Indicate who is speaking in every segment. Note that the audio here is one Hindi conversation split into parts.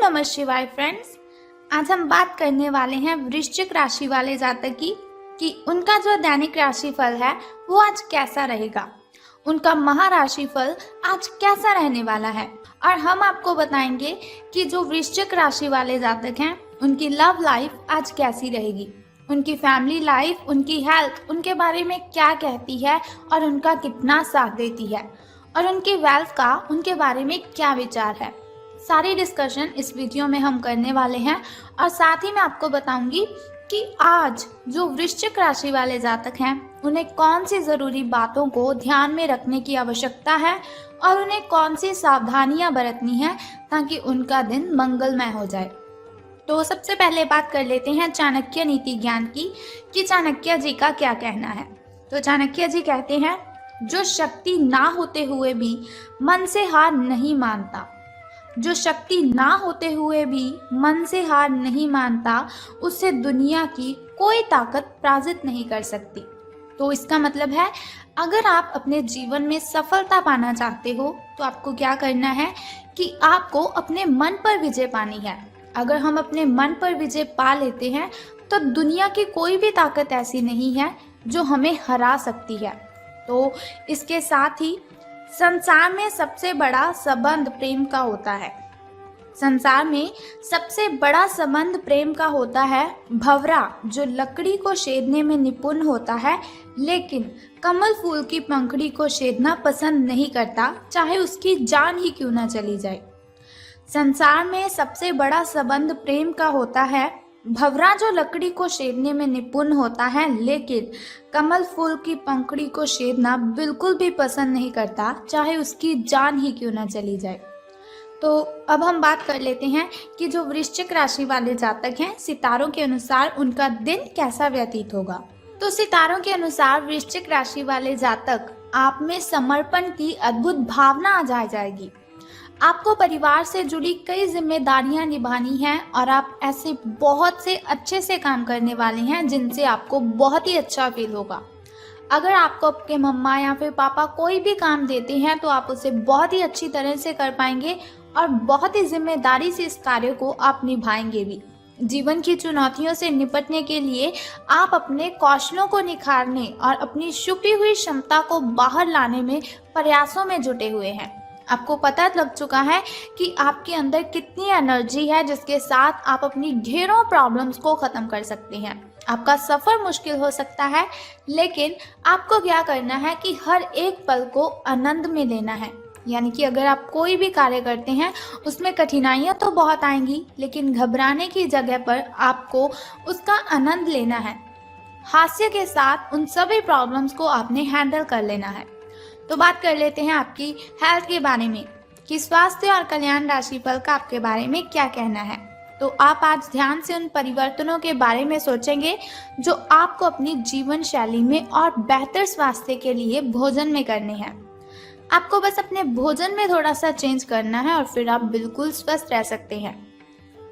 Speaker 1: नमः शिवाय फ्रेंड्स। आज हम बात करने वाले हैं वृश्चिक राशि वाले जातक की कि उनका जो दैनिक राशिफल है वो आज कैसा रहेगा, उनका महाराशिफल आज कैसा रहने वाला है। और हम आपको बताएंगे कि जो वृश्चिक राशि वाले जातक हैं उनकी लव लाइफ आज कैसी रहेगी, उनकी फैमिली लाइफ, उनकी हेल्थ उनके बारे में क्या कहती है और उनका कितना साथ देती है, और उनकी वेल्थ का उनके बारे में क्या विचार है। सारी डिस्कशन इस वीडियो में हम करने वाले हैं और साथ ही मैं आपको बताऊंगी कि आज जो वृश्चिक राशि वाले जातक हैं उन्हें कौन सी ज़रूरी बातों को ध्यान में रखने की आवश्यकता है और उन्हें कौन सी सावधानियां बरतनी है ताकि उनका दिन मंगलमय हो जाए। तो सबसे पहले बात कर लेते हैं चाणक्य नीति ज्ञान की कि चाणक्य जी का क्या कहना है। तो चाणक्य जी कहते हैं, जो शक्ति ना होते हुए भी मन से हार नहीं मानता, जो शक्ति ना होते हुए भी मन से हार नहीं मानता, उससे दुनिया की कोई ताकत पराजित नहीं कर सकती। तो इसका मतलब है, अगर आप अपने जीवन में सफलता पाना चाहते हो तो आपको क्या करना है कि आपको अपने मन पर विजय पानी है। अगर हम अपने मन पर विजय पा लेते हैं तो दुनिया की कोई भी ताकत ऐसी नहीं है जो हमें हरा सकती है। तो इसके साथ ही संसार में सबसे बड़ा संबंध प्रेम का होता है। संसार में सबसे बड़ा संबंध प्रेम का होता है। भंवरा जो लकड़ी को छेदने में निपुण होता है लेकिन कमल फूल की पंखुड़ी को छेदना पसंद नहीं करता, चाहे उसकी जान ही क्यों ना चली जाए। संसार में सबसे बड़ा संबंध प्रेम का होता है। भंवरा जो लकड़ी को छेदने में निपुण होता है लेकिन कमल फूल की पंखुड़ी को छेदना बिल्कुल भी पसंद नहीं करता, चाहे उसकी जान ही क्यों ना चली जाए। तो अब हम बात कर लेते हैं कि जो वृश्चिक राशि वाले जातक हैं, सितारों के अनुसार उनका दिन कैसा व्यतीत होगा। तो सितारों के अनुसार वृश्चिक राशि वाले जातक, आप में समर्पण की अद्भुत भावना आ जाएगी। आपको परिवार से जुड़ी कई जिम्मेदारियां निभानी हैं और आप ऐसे बहुत से अच्छे से काम करने वाले हैं जिनसे आपको बहुत ही अच्छा फील होगा। अगर आपको आपके मम्मा या फिर पापा कोई भी काम देते हैं तो आप उसे बहुत ही अच्छी तरह से कर पाएंगे और बहुत ही जिम्मेदारी से इस कार्य को आप निभाएंगे भी। जीवन की चुनौतियों से निपटने के लिए आप अपने कौशलों को निखारने और अपनी छुपी हुई क्षमता को बाहर लाने में प्रयासों में जुटे हुए हैं। आपको पता लग चुका है कि आपके अंदर कितनी एनर्जी है जिसके साथ आप अपनी ढेरों प्रॉब्लम्स को ख़त्म कर सकते हैं। आपका सफ़र मुश्किल हो सकता है लेकिन आपको क्या करना है कि हर एक पल को आनंद में लेना है। यानी कि अगर आप कोई भी कार्य करते हैं उसमें कठिनाइयाँ तो बहुत आएंगी लेकिन घबराने की जगह पर आपको उसका आनंद लेना है। हास्य के साथ उन सभी प्रॉब्लम्स को आपने हैंडल कर लेना है। तो बात कर लेते हैं आपकी हेल्थ के बारे में कि स्वास्थ्य और कल्याण राशिफल का आपके बारे में क्या कहना है। तो आप आज ध्यान से उन परिवर्तनों के बारे में सोचेंगे जो आपको अपनी जीवन शैली में और बेहतर स्वास्थ्य के लिए भोजन में करने हैं। आपको बस अपने भोजन में थोड़ा सा चेंज करना है और फिर आप बिल्कुल स्वस्थ रह सकते हैं।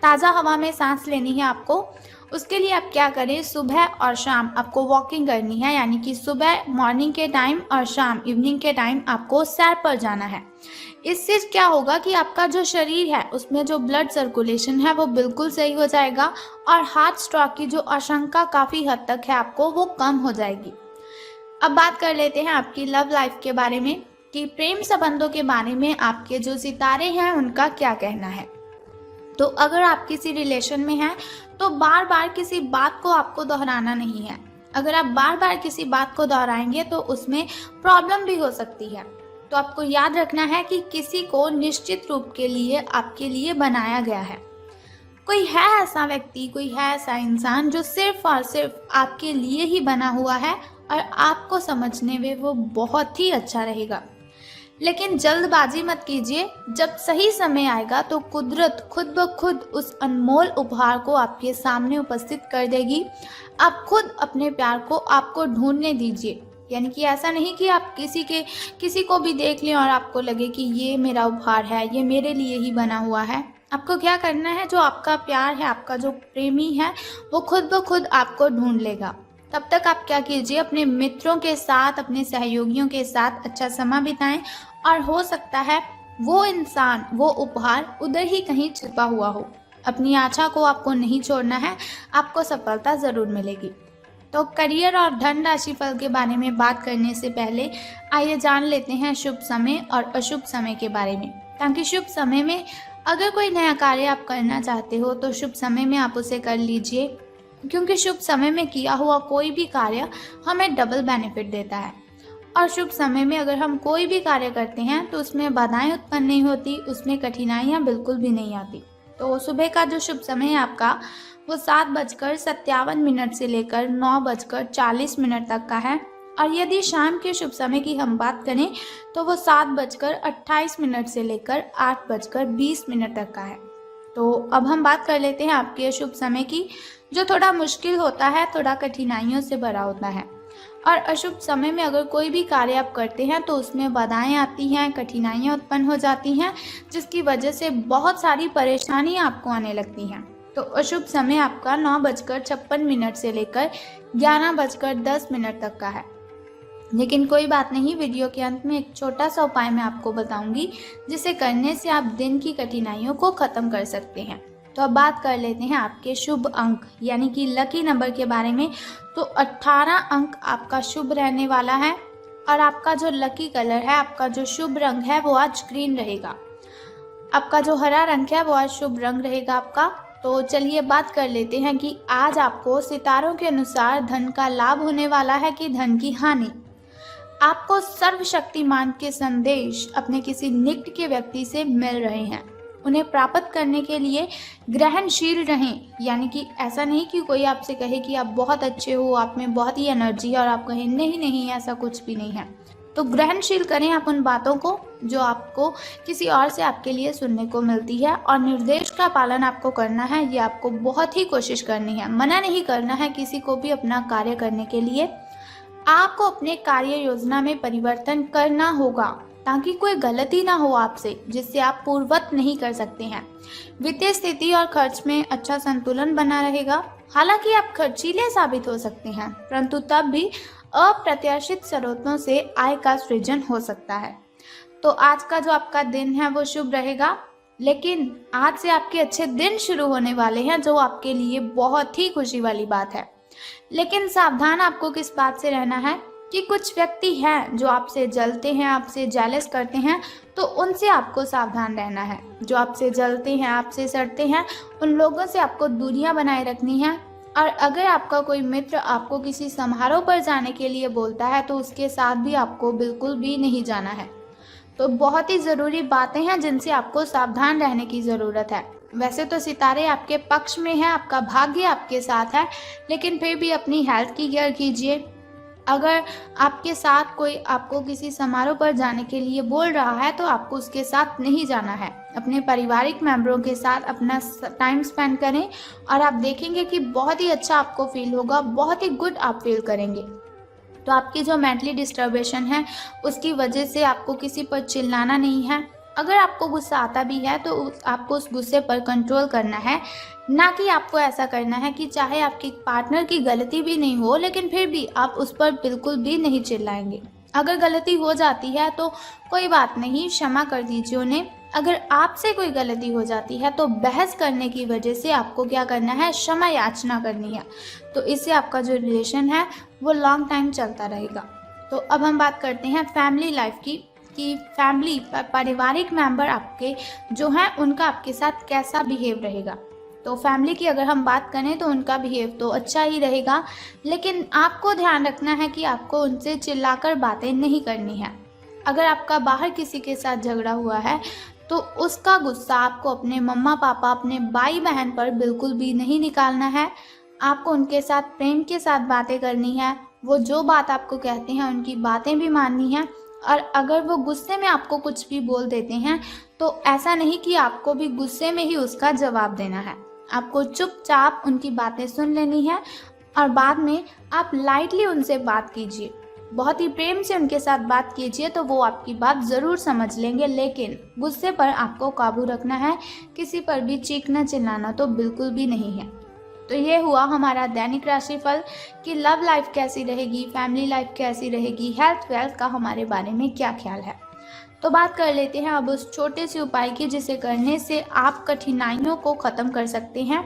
Speaker 1: ताज़ा हवा में सांस लेनी है आपको। उसके लिए आप क्या करें, सुबह और शाम आपको वॉकिंग करनी है। यानी कि सुबह मॉर्निंग के टाइम और शाम इवनिंग के टाइम आपको सैर पर जाना है। इससे क्या होगा कि आपका जो शरीर है उसमें जो ब्लड सर्कुलेशन है वो बिल्कुल सही हो जाएगा और हार्ट स्ट्रोक की जो आशंका काफ़ी हद तक है आपको वो कम हो जाएगी। अब बात कर लेते हैं आपकी लव लाइफ के बारे में कि प्रेम संबंधों के बारे में आपके जो सितारे हैं उनका क्या कहना है। तो अगर आप किसी रिलेशन में हैं तो बार बार किसी बात को आपको दोहराना नहीं है। अगर आप बार बार किसी बात को दोहराएंगे तो उसमें प्रॉब्लम भी हो सकती है। तो आपको याद रखना है कि किसी को निश्चित रूप के लिए आपके लिए बनाया गया है। कोई है ऐसा व्यक्ति, कोई है ऐसा इंसान जो सिर्फ और सिर्फ आपके लिए ही बना हुआ है और आपको समझने में वो बहुत ही अच्छा रहेगा। लेकिन जल्दबाजी मत कीजिए। जब सही समय आएगा तो कुदरत खुद ब खुद उस अनमोल उपहार को आपके सामने उपस्थित कर देगी। आप खुद अपने प्यार को आपको ढूंढने दीजिए। यानी कि ऐसा नहीं कि आप किसी को भी देख लें और आपको लगे कि ये मेरा उपहार है, ये मेरे लिए ही बना हुआ है। आपको क्या करना है, जो आपका प्यार है, आपका जो प्रेमी है वो खुद ब खुद आपको ढूंढ लेगा। तब तक आप क्या कीजिए, अपने मित्रों के साथ, अपने सहयोगियों के साथ अच्छा समय बिताएं और हो सकता है वो इंसान, वो उपहार उधर ही कहीं छिपा हुआ हो। अपनी आशा को आपको नहीं छोड़ना है, आपको सफलता ज़रूर मिलेगी। तो करियर और धन राशि फल के बारे में बात करने से पहले आइए जान लेते हैं शुभ समय और अशुभ समय के बारे में, ताकि शुभ समय में अगर कोई नया कार्य आप करना चाहते हो तो शुभ समय में आप उसे कर लीजिए, क्योंकि शुभ समय में किया हुआ कोई भी कार्य हमें डबल बेनिफिट देता है। और शुभ समय में अगर हम कोई भी कार्य करते हैं तो उसमें बाधाएं उत्पन्न नहीं होती, उसमें कठिनाइयां बिल्कुल भी नहीं आती। तो सुबह का जो शुभ समय है आपका वो 7:57 से लेकर 9:40 तक का है। और यदि शाम के शुभ समय की हम बात करें तो वो 7:28 से लेकर 8:20 तक का है। तो अब हम बात कर लेते हैं आपके शुभ समय की, जो थोड़ा मुश्किल होता है, थोड़ा कठिनाइयों से भरा होता है। और अशुभ समय में अगर कोई भी कार्य आप करते हैं तो उसमें बाधाएं आती हैं, कठिनाइयां उत्पन्न हो जाती हैं, जिसकी वजह से बहुत सारी परेशानियां आपको आने लगती हैं। तो अशुभ समय आपका 9:56 से लेकर 11:10 तक का है। लेकिन कोई बात नहीं, वीडियो के अंत में एक छोटा सा उपाय मैं आपको बताऊंगी, जिसे करने से आप दिन की कठिनाइयों को खत्म कर सकते हैं। तो अब बात कर लेते हैं आपके शुभ अंक यानी कि लकी नंबर के बारे में। तो 18 अंक आपका शुभ रहने वाला है। और आपका जो लकी कलर है, आपका जो शुभ रंग है वो आज ग्रीन रहेगा। आपका जो हरा रंग है वो आज शुभ रंग रहेगा आपका। तो चलिए बात कर लेते हैं कि आज आपको सितारों के अनुसार धन का लाभ होने वाला है कि धन की हानि। आपको सर्वशक्तिमान के संदेश अपने किसी निकट के व्यक्ति से मिल रहे हैं। उन्हें प्राप्त करने के लिए ग्रहणशील रहें, यानी कि ऐसा नहीं कि कोई आपसे कहे कि आप बहुत अच्छे हो, आप में बहुत ही एनर्जी है और आप कहें नहीं नहीं ऐसा कुछ भी नहीं है। तो ग्रहणशील करें आप उन बातों को जो आपको किसी और से आपके लिए सुनने को मिलती है, और निर्देश का पालन आपको करना है। ये आपको बहुत ही कोशिश करनी है, मना नहीं करना है किसी को भी अपना कार्य करने के लिए। आपको अपने कार्य योजना में परिवर्तन करना होगा ताकि कोई गलती ना हो आपसे, जिससे आप पूर्ववत नहीं कर सकते हैं। वित्तीय स्थिति और खर्च में अच्छा संतुलन बना रहेगा। हालांकि आप खर्चीले साबित हो सकते हैं, परंतु तब भी अप्रत्याशित स्रोतों से आय का सृजन हो सकता है। तो आज का जो आपका दिन है वो शुभ रहेगा, लेकिन आज से आपके अच्छे दिन शुरू होने वाले हैं, जो आपके लिए बहुत ही खुशी वाली बात है। लेकिन सावधान आपको किस बात से रहना है कि कुछ व्यक्ति हैं जो आपसे जलते हैं, आपसे जेलस करते हैं, तो उनसे आपको सावधान रहना है। जो आपसे जलते हैं, आपसे सड़ते हैं, उन लोगों से आपको दूरियां बनाए रखनी है। और अगर आपका कोई मित्र आपको किसी समारोह पर जाने के लिए बोलता है तो उसके साथ भी आपको बिल्कुल भी नहीं जाना है। तो बहुत ही ज़रूरी बातें हैं जिनसे आपको सावधान रहने की ज़रूरत है। वैसे तो सितारे आपके पक्ष में हैं, आपका भाग्य आपके साथ है, लेकिन फिर भी अपनी हेल्थ की केयर कीजिए। अगर आपके साथ कोई आपको किसी समारोह पर जाने के लिए बोल रहा है तो आपको उसके साथ नहीं जाना है। अपने पारिवारिक मेंबरों के साथ अपना टाइम स्पेंड करें और आप देखेंगे कि बहुत ही अच्छा आपको फील होगा, बहुत ही गुड आप फील करेंगे। तो आपकी जो मेंटली डिस्टर्बेशन है उसकी वजह से आपको किसी पर चिल्लाना नहीं है। अगर आपको गुस्सा आता भी है तो आपको उस गुस्से पर कंट्रोल करना है, ना कि आपको ऐसा करना है कि चाहे आपकी पार्टनर की गलती भी नहीं हो लेकिन फिर भी आप उस पर बिल्कुल भी नहीं चिल्लाएंगे। अगर गलती हो जाती है तो कोई बात नहीं, क्षमा कर दीजिए उन्हें। अगर आपसे कोई गलती हो जाती है तो बहस करने की वजह से आपको क्या करना है, क्षमा याचना करनी है। तो इससे आपका जो रिलेशन है वो लॉन्ग टाइम चलता रहेगा। तो अब हम बात करते हैं फैमिली लाइफ की, कि फैमिली पारिवारिक मेंबर आपके जो हैं उनका आपके साथ कैसा बिहेव रहेगा। तो फैमिली की अगर हम बात करें तो उनका बिहेव तो अच्छा ही रहेगा, लेकिन आपको ध्यान रखना है कि आपको उनसे चिल्लाकर बातें नहीं करनी है। अगर आपका बाहर किसी के साथ झगड़ा हुआ है तो उसका गुस्सा आपको अपने मम्मा पापा, अपने भाई बहन पर बिल्कुल भी नहीं निकालना है। आपको उनके साथ प्रेम के साथ बातें करनी है। वो जो बात आपको कहते हैं उनकी बातें भी माननी है। और अगर वो गुस्से में आपको कुछ भी बोल देते हैं तो ऐसा नहीं कि आपको भी गुस्से में ही उसका जवाब देना है। आपको चुपचाप उनकी बातें सुन लेनी है और बाद में आप लाइटली उनसे बात कीजिए, बहुत ही प्रेम से उनके साथ बात कीजिए, तो वो आपकी बात ज़रूर समझ लेंगे। लेकिन गुस्से पर आपको काबू रखना है, किसी पर भी चीखना चिल्लाना तो बिल्कुल भी नहीं है। तो ये हुआ हमारा दैनिक राशिफल कि लव लाइफ कैसी रहेगी, फैमिली लाइफ कैसी रहेगी, हेल्थ वेल्थ का हमारे बारे में क्या ख्याल है। तो बात कर लेते हैं अब उस छोटे से उपाय की जिसे करने से आप कठिनाइयों को ख़त्म कर सकते हैं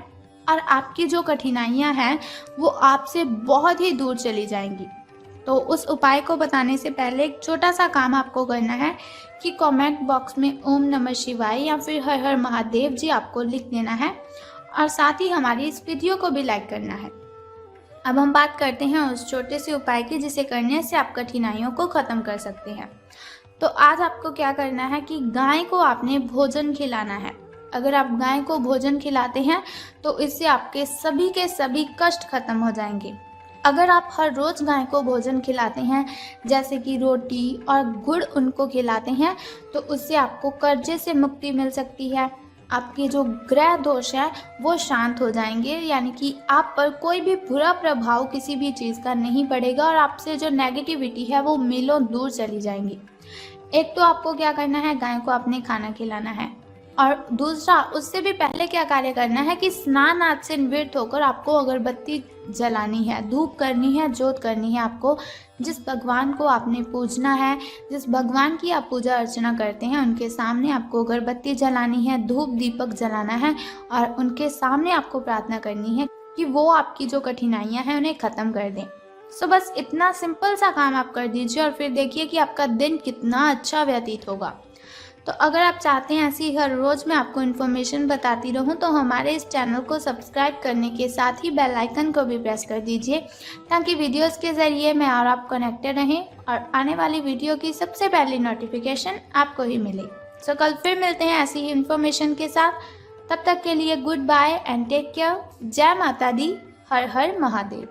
Speaker 1: और आपकी जो कठिनाइयां हैं वो आपसे बहुत ही दूर चली जाएंगी। तो उस उपाय को बताने से पहले एक छोटा सा काम आपको करना है कि कमेंट बॉक्स में ओम नमः शिवाय या फिर हर हर महादेव जी आपको लिख देना है और साथ ही हमारी इस वीडियो को भी लाइक करना है। अब हम बात करते हैं उस छोटे से उपाय की जिसे करने से आप कठिनाइयों को ख़त्म कर सकते हैं। तो आज आपको क्या करना है कि गाय को आपने भोजन खिलाना है। अगर आप गाय को भोजन खिलाते हैं तो इससे आपके सभी के सभी कष्ट खत्म हो जाएंगे। अगर आप हर रोज़ गाय को भोजन खिलाते हैं जैसे कि रोटी और गुड़ उनको खिलाते हैं तो उससे आपको कर्जे से मुक्ति मिल सकती है। आपके जो ग्रह दोष है वो शांत हो जाएंगे, यानी कि आप पर कोई भी बुरा प्रभाव किसी भी चीज़ का नहीं पड़ेगा और आपसे जो नेगेटिविटी है वो मीलों दूर चली जाएंगी। एक तो आपको क्या करना है, गाय को आपने खाना खिलाना है और दूसरा उससे भी पहले क्या कार्य करना है कि स्नान आदि से निवृत्त होकर आपको अगरबत्ती जलानी है, धूप करनी है, जोत करनी है। आपको जिस भगवान को आपने पूजना है, जिस भगवान की आप पूजा अर्चना करते हैं उनके सामने आपको अगरबत्ती जलानी है, धूप दीपक जलाना है और उनके सामने आपको प्रार्थना करनी है कि वो आपकी जो कठिनाइयाँ हैं उन्हें ख़त्म कर दें। सो बस इतना सिंपल सा काम आप कर दीजिए और फिर देखिए कि आपका दिन कितना अच्छा व्यतीत होगा। तो अगर आप चाहते हैं ऐसी हर रोज़ मैं आपको इन्फॉर्मेशन बताती रहूं तो हमारे इस चैनल को सब्सक्राइब करने के साथ ही बेल आइकन को भी प्रेस कर दीजिए ताकि वीडियोस के ज़रिए मैं और आप कनेक्टेड रहें और आने वाली वीडियो की सबसे पहली नोटिफिकेशन आपको ही मिले। सो कल फिर मिलते हैं ऐसी ही इन्फॉर्मेशन के साथ। तब तक के लिए good bye and take care. जय माता दी, हर हर महादेव।